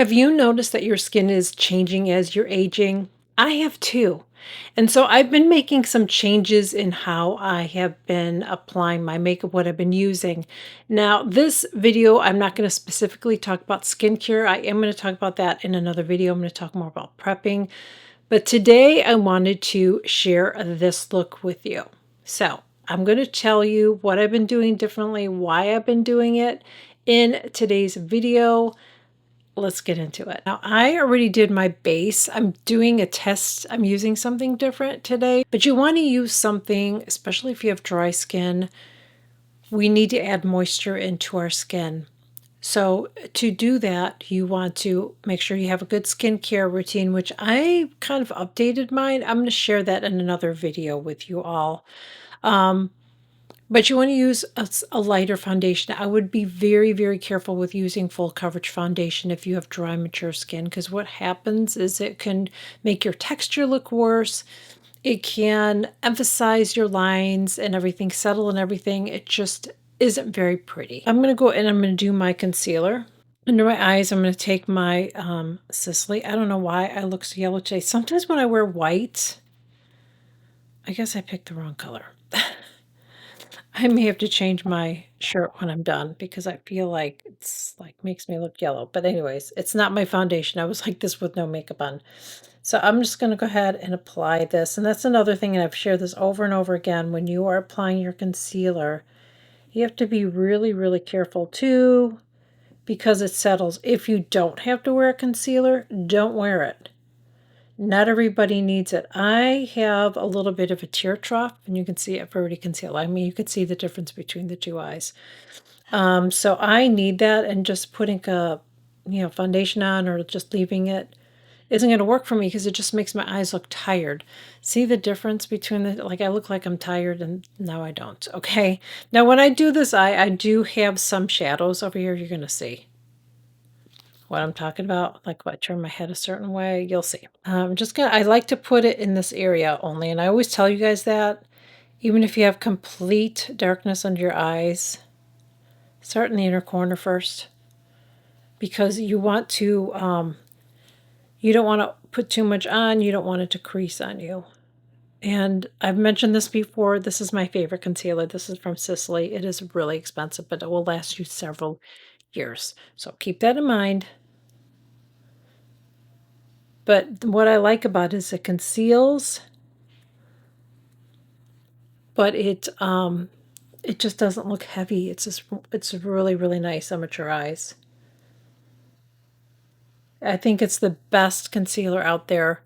Have you noticed that your skin is changing as you're aging? I have too. And so I've been making some changes in how I have been applying my makeup, what I've been using. Now, this video, I'm not going to specifically talk about skincare. I am going to talk about that in another video. I'm going to talk more about prepping. But today I wanted to share this look with you. So I'm going to tell you what I've been doing differently, why I've been doing it in today's video. Let's get into it. Now, I already did my base. I'm doing a test. I'm using something different today, but you want to use something, especially if you have dry skin. We need to add moisture into our skin. So to do that, you want to make sure you have a good skincare routine, which I kind of updated mine. I'm going to share that in another video with you all. But you want to use a lighter foundation. I would be very, very careful with using full coverage foundation if you have dry, mature skin, because what happens is it can make your texture look worse. It can emphasize your lines and everything, settle and everything. It just isn't very pretty. I'm going to go and I'm going to do my concealer. Under my eyes, I'm going to take my Sicily. I don't know why I look so yellow today. Sometimes when I wear white, I guess I picked the wrong color. I may have to change my shirt when I'm done because I feel like it's like makes me look yellow. But anyways, it's not my foundation. I was like this with no makeup on. So I'm just going to go ahead and apply this. And that's another thing, and I've shared this over and over again. When you are applying your concealer, you have to be really, really careful too because it settles. If you don't have to wear a concealer, don't wear it. Not everybody needs it. I have a little bit of a tear trough, and you can see it already concealed. I mean, you can see the difference between the two eyes. So I need that, and just putting a, foundation on or just leaving it isn't going to work for me because it just makes my eyes look tired. See the difference between the, like I look like I'm tired and now I don't. Okay. Now when I do this eye, I do have some shadows over here. You're going to see what I'm talking about, like if I turn my head a certain way, you'll see. I like to put it in this area only, and I always tell you guys that, even if you have complete darkness under your eyes, start in the inner corner first, because you want to, you don't want to put too much on, you don't want it to crease on you. And I've mentioned this before, this is my favorite concealer. This is from Sicily. It is really expensive, but it will last you several years. So keep that in mind. But what I like about it is it conceals, but it just doesn't look heavy. It's really, really nice on mature eyes. I think it's the best concealer out there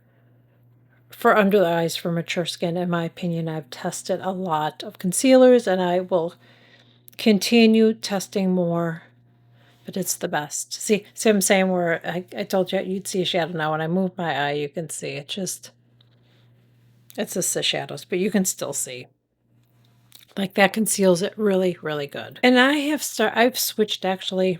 for under the eyes for mature skin, in my opinion. I've tested a lot of concealers and I will continue testing more, but it's the best. See what I'm saying, where I told you you'd see a shadow. Now when I move my eye, you can see it just, it's just the shadows, but you can still see. Like that conceals it really, really good. And I've switched actually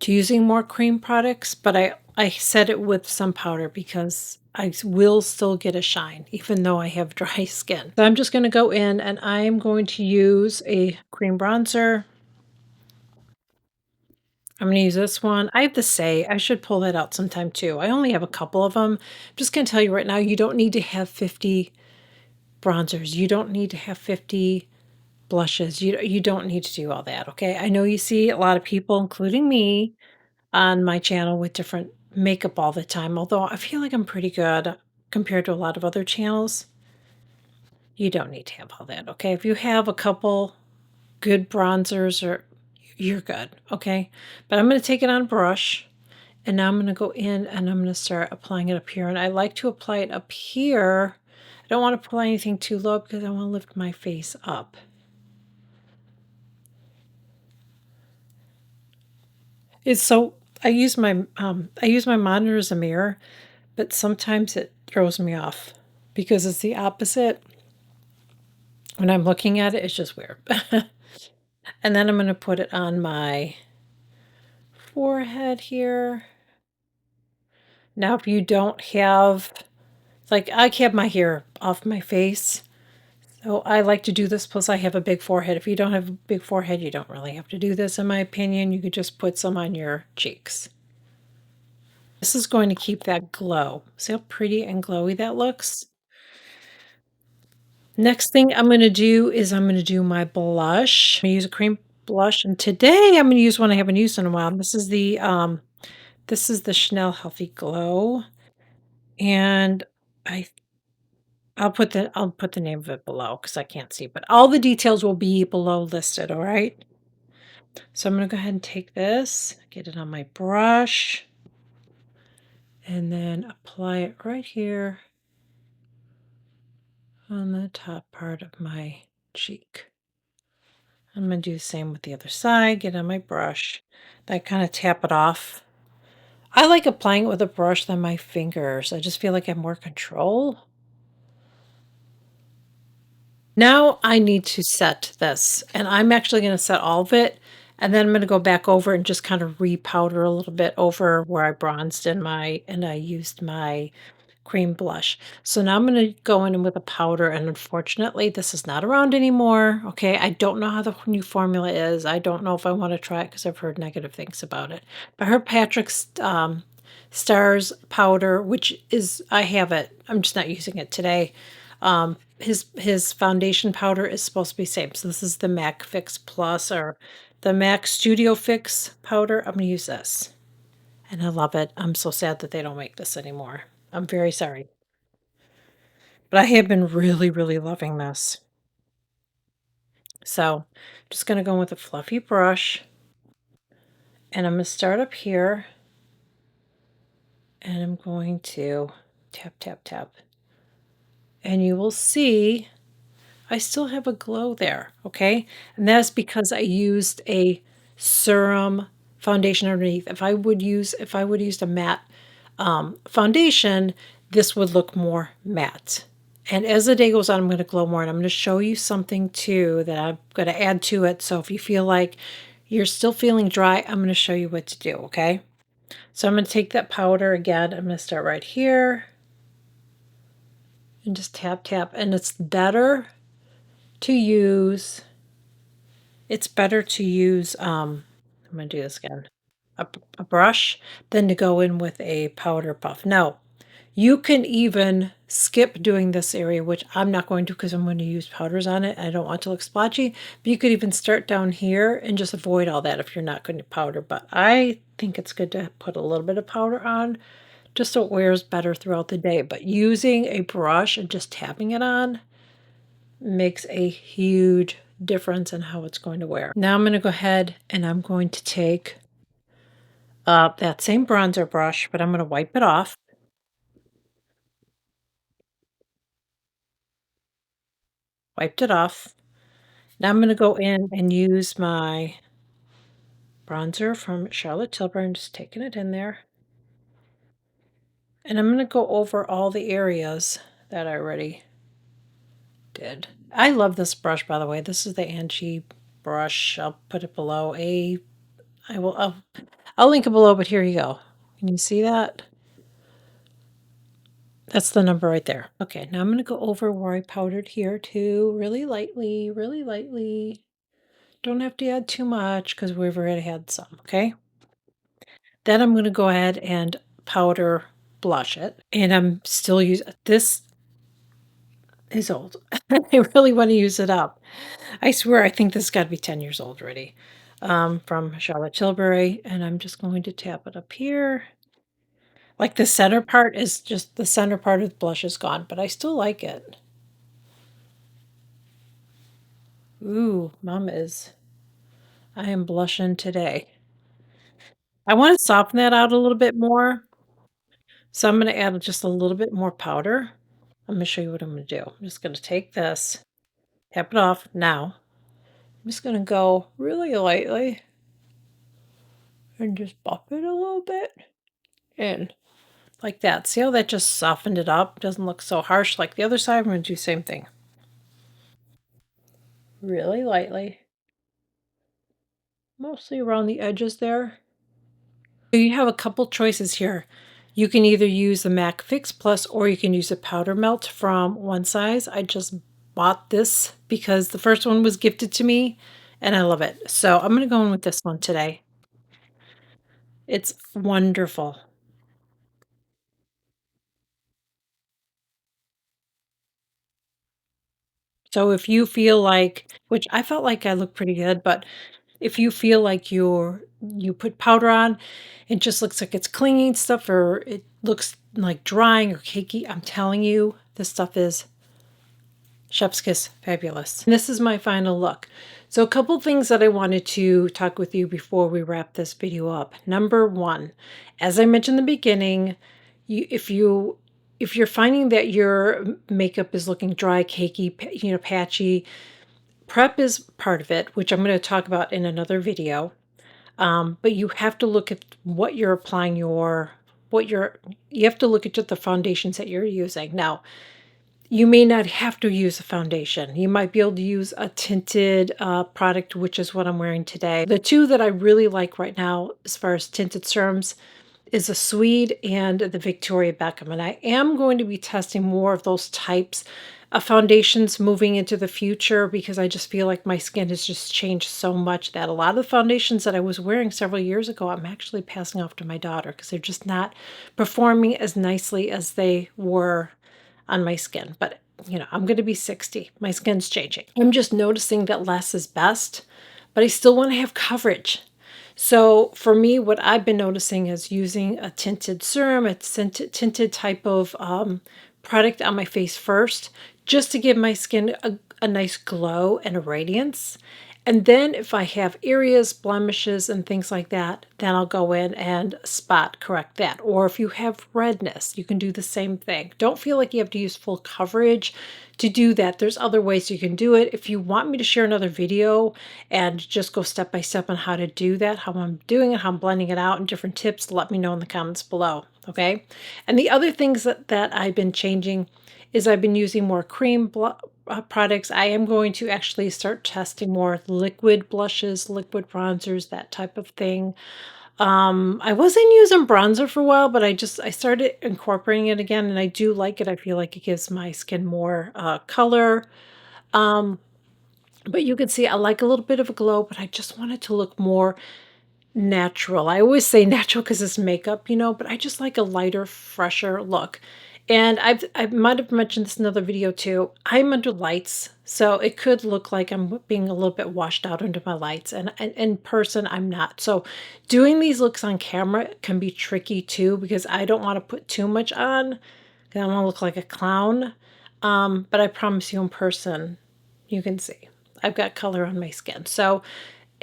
to using more cream products, but I set it with some powder because I will still get a shine even though I have dry skin. So I'm just going to go in and I'm going to use a cream bronzer. I'm going to use this one. I have to say, I should pull that out sometime too. I only have a couple of them. I'm just going to tell you right now, you don't need to have 50 bronzers. You don't need to have 50 blushes. You don't need to do all that, okay? I know you see a lot of people, including me, on my channel with different makeup all the time, although I feel like I'm pretty good compared to a lot of other channels. You don't need to have all that, okay? If you have a couple good bronzers, or you're good, okay? But I'm going to take it on a brush, and now I'm going to go in and I'm going to start applying it up here. And I like to apply it up here. I don't want to apply anything too low because I want to lift my face up. It's so I use my monitor as a mirror, but sometimes it throws me off because it's the opposite. When I'm looking at it, it's just weird. And then I'm going to put it on my forehead here. Now, if you don't have, like, I have my hair off my face, so I like to do this, plus I have a big forehead. If you don't have a big forehead, you don't really have to do this, in my opinion. You could just put some on your cheeks. This is going to keep that glow. See how pretty and glowy that looks? Next thing I'm gonna do is I'm gonna do my blush. I'm gonna use a cream blush, and today I'm gonna use one I haven't used in a while. This is the Chanel Healthy Glow, and I I'll put the name of it below because I can't see, but all the details will be below listed, all right? So I'm gonna go ahead and take this, get it on my brush, and then apply it right here on the top part of my cheek. I'm gonna do the same with the other side, get on my brush, then kind of tap it off. I like applying it with a brush than my fingers. I just feel like I have more control. Now I need to set this, and I'm actually going to set all of it, and then I'm going to go back over and just kind of repowder a little bit over where I bronzed in my and I used my cream blush. So now I'm going to go in with a powder, and unfortunately, this is not around anymore. Okay, I don't know how the new formula is. I don't know if I want to try it because I've heard negative things about it. But her Patrick's Stars powder, which is I have it. I'm just not using it today. His foundation powder is supposed to be same. So this is the MAC Fix Plus or the MAC Studio Fix powder. I'm gonna use this. And I love it. I'm so sad that they don't make this anymore. I'm very sorry. But I have been really, really loving this. So just gonna go in with a fluffy brush and I'm gonna start up here and I'm going to tap, tap, tap. And you will see I still have a glow there, okay? And that's because I used a serum foundation underneath. If I would use a matte foundation, this would look more matte. And as the day goes on, I'm going to glow more. And I'm going to show you something too that I'm going to add to it. So if you feel like you're still feeling dry, I'm going to show you what to do, okay? So I'm going to take that powder again. I'm going to start right here and just tap, tap. And to use I'm gonna do this again, a brush than to go in with a powder puff. Now, you can even skip doing this area, which I'm not going to because I'm going to use powders on it. I don't want to look splotchy, but you could even start down here and just avoid all that if you're not going to powder. But I think it's good to put a little bit of powder on just so it wears better throughout the day. But using a brush and just tapping it on makes a huge difference in how it's going to wear. Now I'm going to go ahead and I'm going to take that same bronzer brush, but I'm going to wipe it off. Wiped it off. Now I'm going to go in and use my bronzer from Charlotte Tilbury. I'm just taking it in there. And I'm going to go over all the areas that I already did. I love this brush, by the way. This is the Angie brush. I'll put it below. I'll link it below, but here you go. Can you see that? That's the number right there. Okay, now I'm going to go over where I powdered here too, really lightly, really lightly. Don't have to add too much because we've already had some, okay? Then I'm going to go ahead and powder blush it. And I'm still using this is old. I really want to use it up. I swear, I think this has got to be 10 years old already. From Charlotte Tilbury. And I'm just going to tap it up here. Like the center part is just the center part of the blush is gone, but I still like it. Ooh, I am blushing today. I want to soften that out a little bit more. So I'm going to add just a little bit more powder. I'm going to show you what I'm going to do. I'm just going to take this, tap it off. Now, I'm just going to go really lightly and just buff it a little bit in like that. See how that just softened it up? Doesn't look so harsh like the other side. I'm going to do the same thing. Really lightly, mostly around the edges there. So you have a couple choices here. You can either use the MAC Fix Plus or you can use a powder melt from One Size. I just bought this because the first one was gifted to me and I love it. So I'm going to go in with this one today. It's wonderful. So if you feel like, which I felt like I look pretty good, but if you feel like you put powder on, it just looks like it's clinging stuff or it looks like drying or cakey, I'm telling you, this stuff is chef's kiss fabulous. And this is my final look. So a couple things that I wanted to talk with you before we wrap this video up. Number one, as I mentioned in the beginning, if you're finding that your makeup is looking dry, cakey, patchy, prep is part of it, which I'm going to talk about in another video. But you have to look at what you're applying you have to look at just the foundations that you're using. Now, you may not have to use a foundation. You might be able to use a tinted product, which is what I'm wearing today. The two that I really like right now, as far as tinted serums, is the Swede and the Victoria Beckham. And I am going to be testing more of those types of foundations moving into the future because I just feel like my skin has just changed so much that a lot of the foundations that I was wearing several years ago, I'm actually passing off to my daughter because they're just not performing as nicely as they were on my skin. But, I'm going to be 60. My skin's changing. I'm just noticing that less is best, but I still want to have coverage. So for me, what I've been noticing is using a tinted serum, a tinted type of product on my face first, just to give my skin a nice glow and a radiance. And then if I have areas, blemishes, and things like that, then I'll go in and spot correct that. Or if you have redness, you can do the same thing. Don't feel like you have to use full coverage to do that. There's other ways you can do it. If you want me to share another video and just go step by step on how to do that, how I'm doing it, how I'm blending it out, and different tips, let me know in the comments below, okay? And the other things that I've been changing is I've been using more cream products. I am going to actually start testing more liquid blushes, liquid bronzers, that type of thing. I wasn't using bronzer for a while, but I started incorporating it again, and I do like it. I feel like it gives my skin more color. Um, but you can see I like a little bit of a glow, but I just want it to look more natural. I always say natural because it's makeup, but I just like a lighter, fresher look. And I might have mentioned this in another video too. I'm under lights, so it could look like I'm being a little bit washed out under my lights, and in person I'm not. So doing these looks on camera can be tricky too because I don't want to put too much on because I don't want to look like a clown. But I promise you in person, you can see I've got color on my skin. So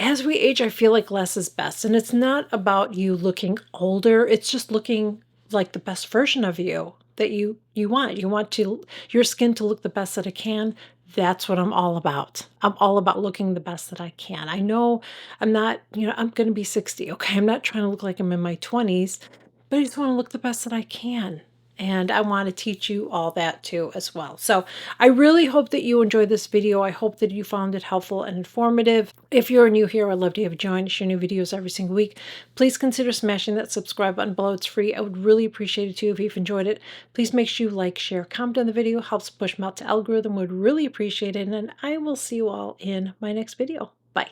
as we age, I feel like less is best. And it's not about you looking older. It's just looking like the best version of you that you want. You want your skin to look the best that it can. That's what I'm all about. I'm all about looking the best that I can. I know I'm not, I'm going to be 60. Okay. I'm not trying to look like I'm in my 20s, but I just want to look the best that I can. And I want to teach you all that too as well. So I really hope that you enjoyed this video. I hope that you found it helpful and informative. If you're new here, I'd love to have you join. I share new videos every single week. Please consider smashing that subscribe button below. It's free. I would really appreciate it too if you've enjoyed it. Please make sure you like, share, comment on the video. Helps push them out to algorithm. Would really appreciate it. And I will see you all in my next video. Bye.